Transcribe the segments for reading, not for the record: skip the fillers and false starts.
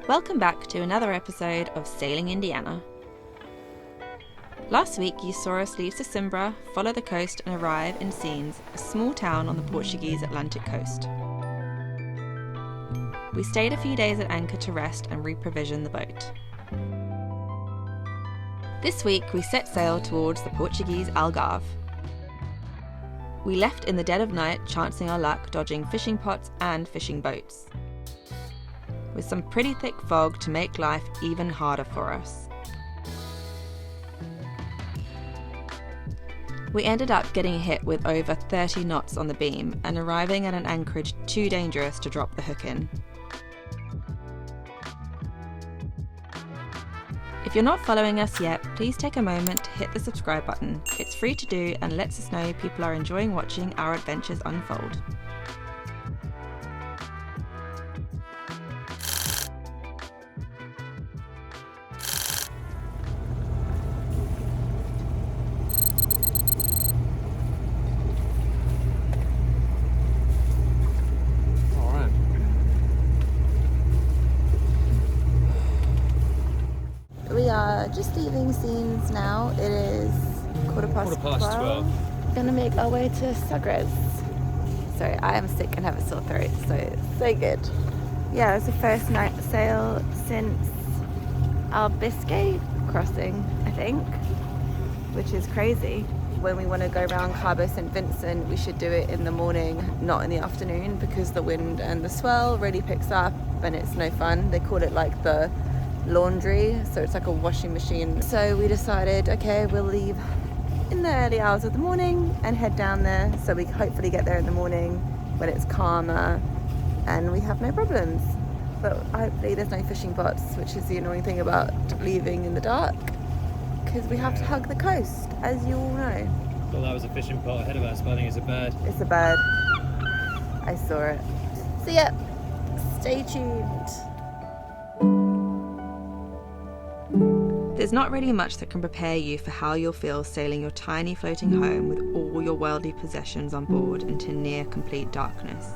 Welcome back to another episode of Sailing Indiana. Last week you saw us leave Sesimbra, follow the coast and arrive in Sines, a small town on the Portuguese Atlantic coast. We stayed a few days at anchor to rest and reprovision the boat. This week we set sail towards the Portuguese Algarve. We left in the dead of night, chancing our luck, dodging fishing pots and fishing boats, with some pretty thick fog to make life even harder for us. We ended up getting hit with over 30 knots on the beam and arriving at an anchorage too dangerous to drop the hook in. If you're not following us yet, please take a moment to hit the subscribe button. It's free to do and lets us know people are enjoying watching our adventures unfold. We are just leaving Sines now. It is quarter past 12. We're gonna make our way to Sagres. Sorry, I am sick and have a sore throat, so it's so good. Yeah, it's the first night sail since our Biscay crossing, I think, which is crazy. When we want to go around Cape Saint Vincent, we should do it in the morning, not in the afternoon, because the wind and the swell really picks up and it's no fun. They call it like the laundry, so it's like a washing machine. So we decided, okay, we'll leave in the early hours of the morning and head down there, so we hopefully get there in the morning when it's calmer and we have no problems. But hopefully there's no fishing pots, which is the annoying thing about leaving in the dark, because we have to hug the coast, as you all know. Well, that was a fishing pot ahead of us, but I think it's a bird. It's a bird. I saw it. So yeah, stay tuned. There's not really much that can prepare you for how you'll feel sailing your tiny floating home with all your worldly possessions on board into near complete darkness.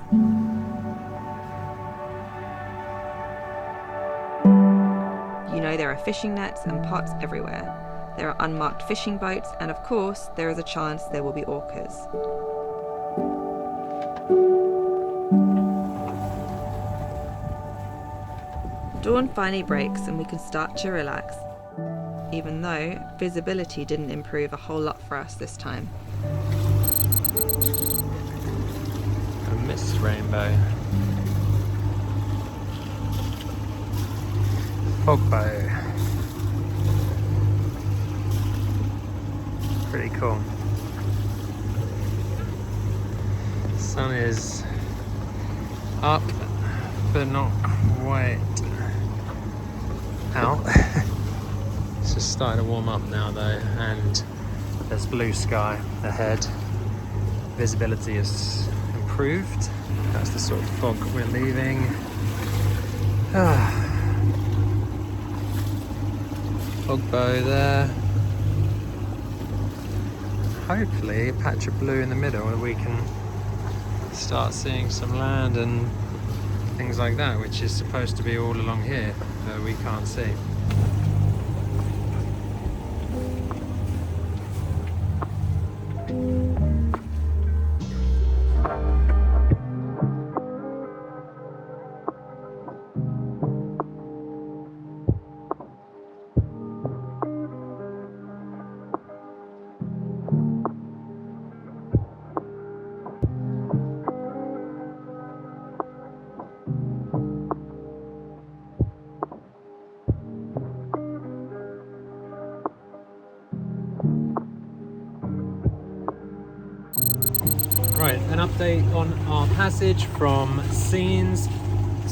You know there are fishing nets and pots everywhere. There are unmarked fishing boats, and of course there is a chance there will be orcas. Dawn finally breaks and we can start to relax, even though visibility didn't improve a whole lot for us this time. A mist rainbow. Fog bow. Pretty cool. Sun is up, but not quite out. It's just starting to warm up now though, and there's blue sky ahead. Visibility is improved. That's the sort of fog we're leaving. Fog bow there. Hopefully a patch of blue in the middle where we can start seeing some land and things like that, which is supposed to be all along here, but we can't see. Right, an update on our passage from Sines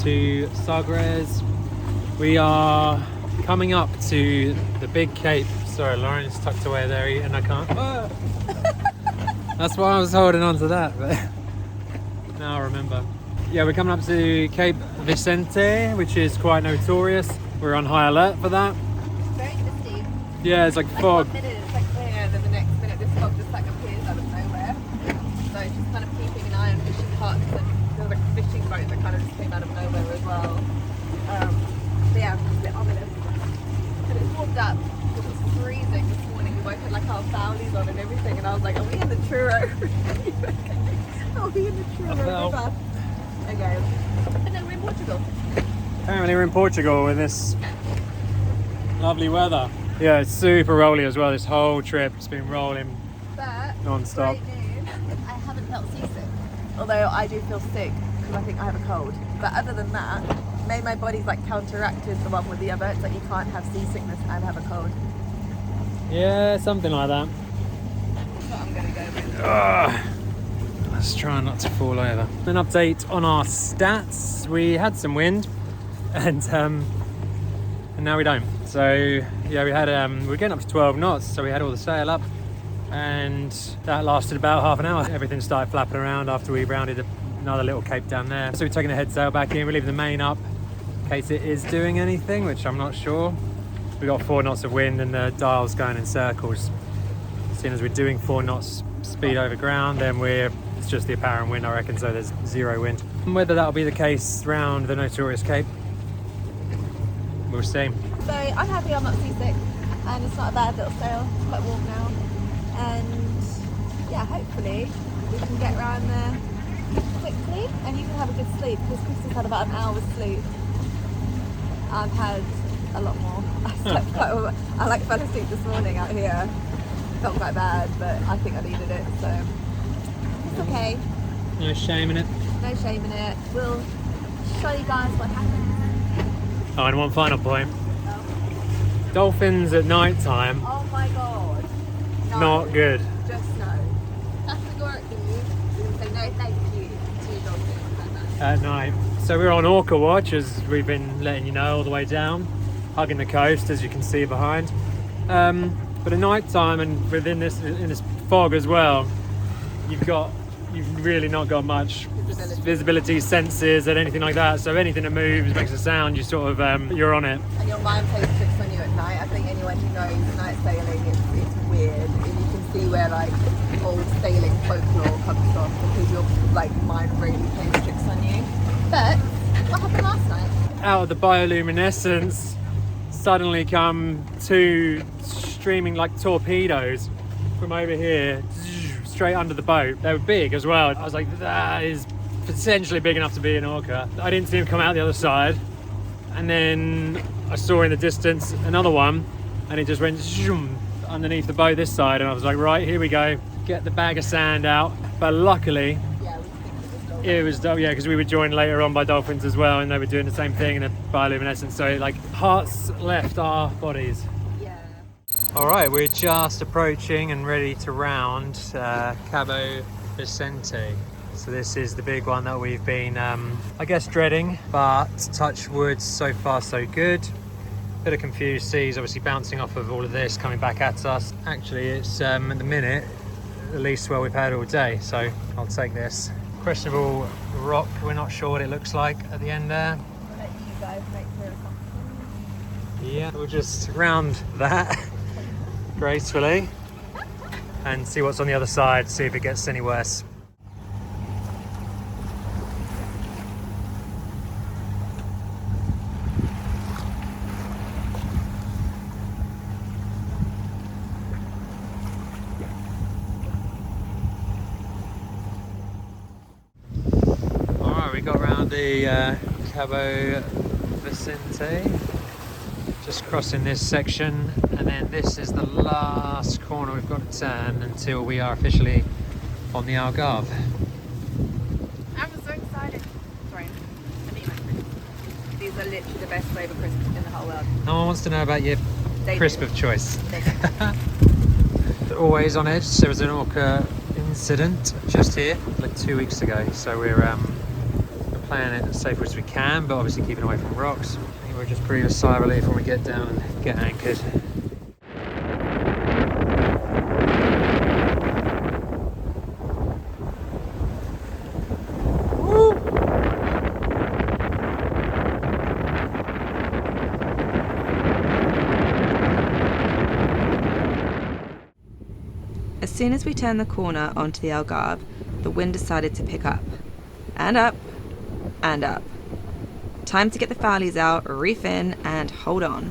to Sagres. We are coming up to the big cape. Sorry, Lauren's tucked away there and I can't. Ah! That's why I was holding on to that, but now I remember. Yeah, we're coming up to Cape Vicente, which is quite notorious. We're on high alert for that. Very misty. Yeah, it's like fog. 1 minute it's like clear, and then the next minute this fog just like appears out of nowhere. So just kind of keeping an eye on fishing pots, and there's like a fishing boat that kind of just came out of nowhere as well. up because it was freezing this morning. We woke up like our fowlies on and everything, and I was like, are we in the Truro? Are we in the Truro River? Okay. And then we're in Portugal. Apparently we're in Portugal with this lovely weather. Yeah, it's super rolly as well. This whole trip it's been rolling non-stop. Great news, I haven't felt seasick. Although I do feel sick because I think I have a cold. But other than that, maybe my body's like counteracted the one with the other. It's like you can't have seasickness and have a cold. Yeah, something like that. That's what I'm gonna go with. Let's try not to fall over. An update on our stats. We had some wind and now we don't. So yeah, we had we're getting up to 12 knots, so we had all the sail up, and that lasted about half an hour. Everything started flapping around after we rounded another little cape down there. So we're taking the head sail back in. We're leaving the main up in case it is doing anything, which I'm not sure. We got 4 knots of wind and the dial's going in circles. Seeing as we're doing 4 knots speed over ground, then it's just the apparent wind, I reckon, so there's 0 wind. And whether that'll be the case round the Notorious Cape, we'll see. So I'm happy I'm not seasick, and it's not a bad little sail. It's quite warm now, and yeah, hopefully we can get around there quickly and you can have a good sleep, because Chris has had about an hour's sleep. I've had a lot more. I slept quite well. I fell asleep this morning out here. Felt quite bad, but I think I needed it, so it's okay. No shame in it. No shame in it. We'll show you guys what happens. Oh, and one final point. Dolphins at night time. Oh my god. No. Not good. Just no. Categorically, we will say no thank you to dolphins At night. So we're on Orca watch, as we've been letting you know, all the way down, hugging the coast, as you can see behind. But at night time, and within this in this fog as well, you've really not got much visibility, senses, and anything like that. So anything that moves, makes a sound, you sort of you're on it. And your mind plays tricks on you at night. I think anyone who knows night sailing, it's weird, and you can see where like old sailing folklore comes from, because your like mind really plays tricks on you. But what happened last night? Out of the bioluminescence suddenly come 2 streaming like torpedoes from over here straight under the boat. They were big as well. I was like, that is potentially big enough to be an orca. I didn't see him come out the other side, and then I saw in the distance another one, and it just went zoom underneath the boat this side, and I was like, right, here we go, get the bag of sand out. But luckily it was because we were joined later on by dolphins as well, and they were doing the same thing in a bioluminescence, so like hearts left our bodies. All right, we're just approaching and ready to round Cape Vicente. So this is the big one that we've been, I guess, dreading, but touch wood, so far so good. Bit of confused seas, obviously bouncing off of all of this, coming back at us. Actually, it's at the minute the least swell we've had all day, so I'll take this. Questionable rock, we're not sure what it looks like at the end there. I'll let you guys make your assumptions. Yeah, we'll just round that gracefully and see what's on the other side, see if it gets any worse. Alright, we got around the Cape Vicente. Just crossing this section, and then this is the last corner we've got to turn until we are officially on the Algarve. I'm so excited. Sorry, I need my crisps. These are literally the best flavour crisps in the whole world. No one wants to know about your crisp of choice. Always on edge. There was an orca incident just here like 2 weeks ago, so we're playing it as safe as we can, but obviously keeping away from rocks. We'll just breathe a sigh of relief when we get down and get anchored. Woo! As soon as we turned the corner onto the Algarve, the wind decided to pick up. And up. And up. Time to get the fowlies out, reef in, and hold on.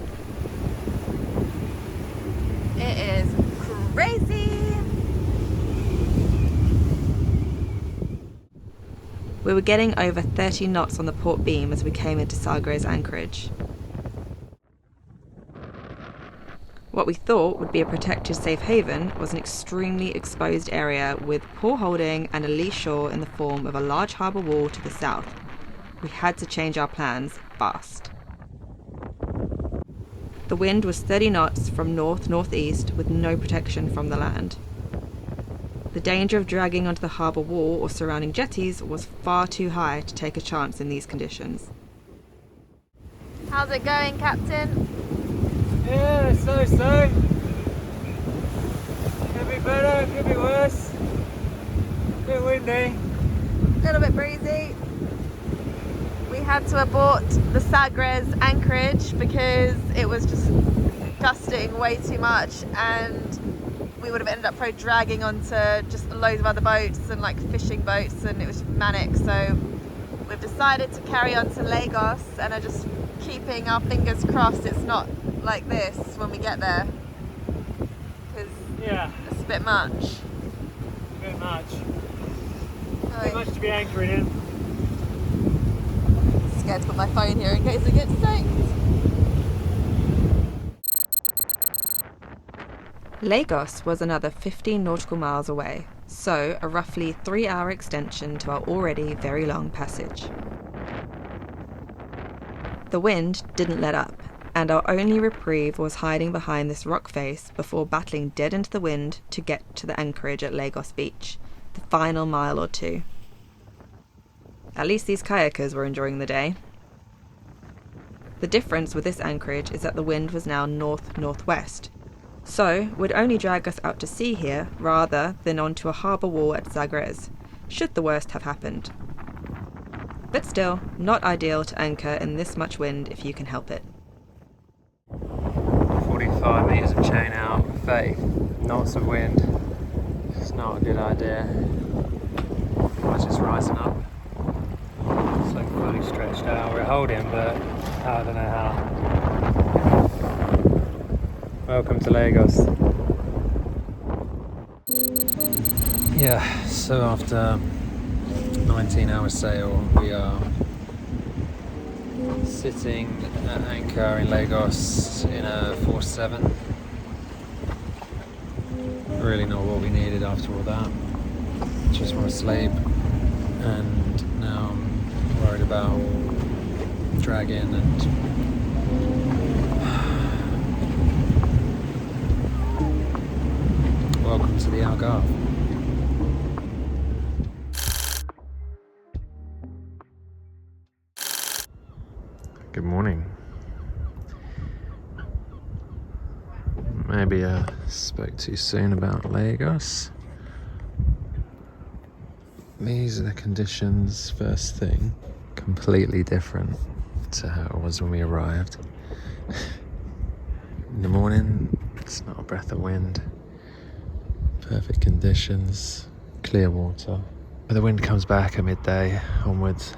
It is crazy. We were getting over 30 knots on the port beam as we came into Sagres anchorage. What we thought would be a protected safe haven was an extremely exposed area with poor holding and a lee shore in the form of a large harbour wall to the south. We had to change our plans fast. The wind was 30 knots from north-northeast with no protection from the land. The danger of dragging onto the harbour wall or surrounding jetties was far too high to take a chance in these conditions. How's it going, Captain? Yeah, so. Could be better, could be worse. Bit windy. A little bit breezy. We had to abort the Sagres anchorage because it was just gusting way too much, and we would have ended up probably dragging onto just loads of other boats and like fishing boats, and it was manic. So we've decided to carry on to Lagos and are just keeping our fingers crossed it's not like this when we get there, because it's a bit much. A bit much. Oh, Too much to be anchoring in. Scared to put my phone here in case it gets soaked. Lagos was another 15 nautical miles away, so a roughly 3-hour extension to our already very long passage. The wind didn't let up, and our only reprieve was hiding behind this rock face before battling dead into the wind to get to the anchorage at Lagos Beach, the final mile or two. At least these kayakers were enjoying the day. The difference with this anchorage is that the wind was now north-northwest, so would only drag us out to sea here rather than onto a harbour wall at Sagres, should the worst have happened. But still, not ideal to anchor in this much wind if you can help it. 45 metres of chain out, 30 knots of wind. It's not a good idea. It's just rising up. It's like fully stretched out. We're holding, but I don't know how. Welcome to Lagos. Yeah, so after 19-hour sail, we are sitting at anchor in Lagos in a 4-7. Really not what we needed after all that. Just want to sleep, and now I'm worried about dragging and welcome to the Algarve. Good morning. Maybe I spoke too soon about Lagos. These are the conditions first thing. Completely different to how it was when we arrived. In the morning, it's not a breath of wind. Perfect conditions, clear water. But the wind comes back at midday onwards,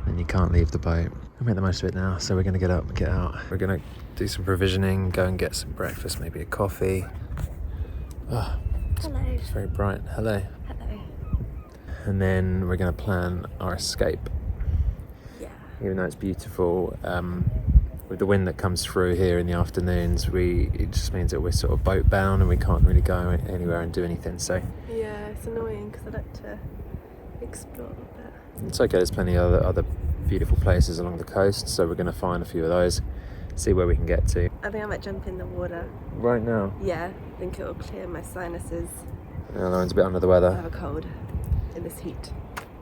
and you can't leave the boat. I make the most of it now, so we're going to get up and get out. We're going to do some provisioning, go and get some breakfast, maybe a coffee. Oh, Hello. It's very bright. Hello. Hello. And then we're going to plan our escape. Yeah. Even though it's beautiful, with the wind that comes through here in the afternoons, it just means that we're sort of boat bound and we can't really go anywhere and do anything. So Yeah, it's annoying because I'd like to explore a bit. it's okay. There's plenty of other beautiful places along the coast, so we're going to find a few of those, see where we can get to. I think I might jump in the water. Right now? Yeah, I think it'll clear my sinuses. Yeah, Lauren's a bit under the I weather. have a cold in this heat.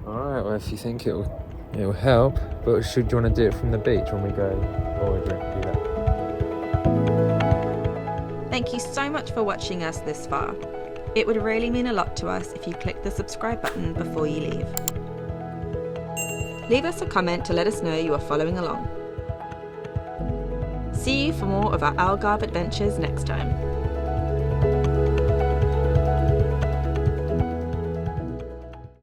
Alright, well, if you think it'll help, but do you want to do it from the beach when we go, or we do that? Thank you so much for watching us this far. It would really mean a lot to us if you click the subscribe button before you leave. Leave us a comment to let us know you are following along. See you for more of our Algarve adventures next time.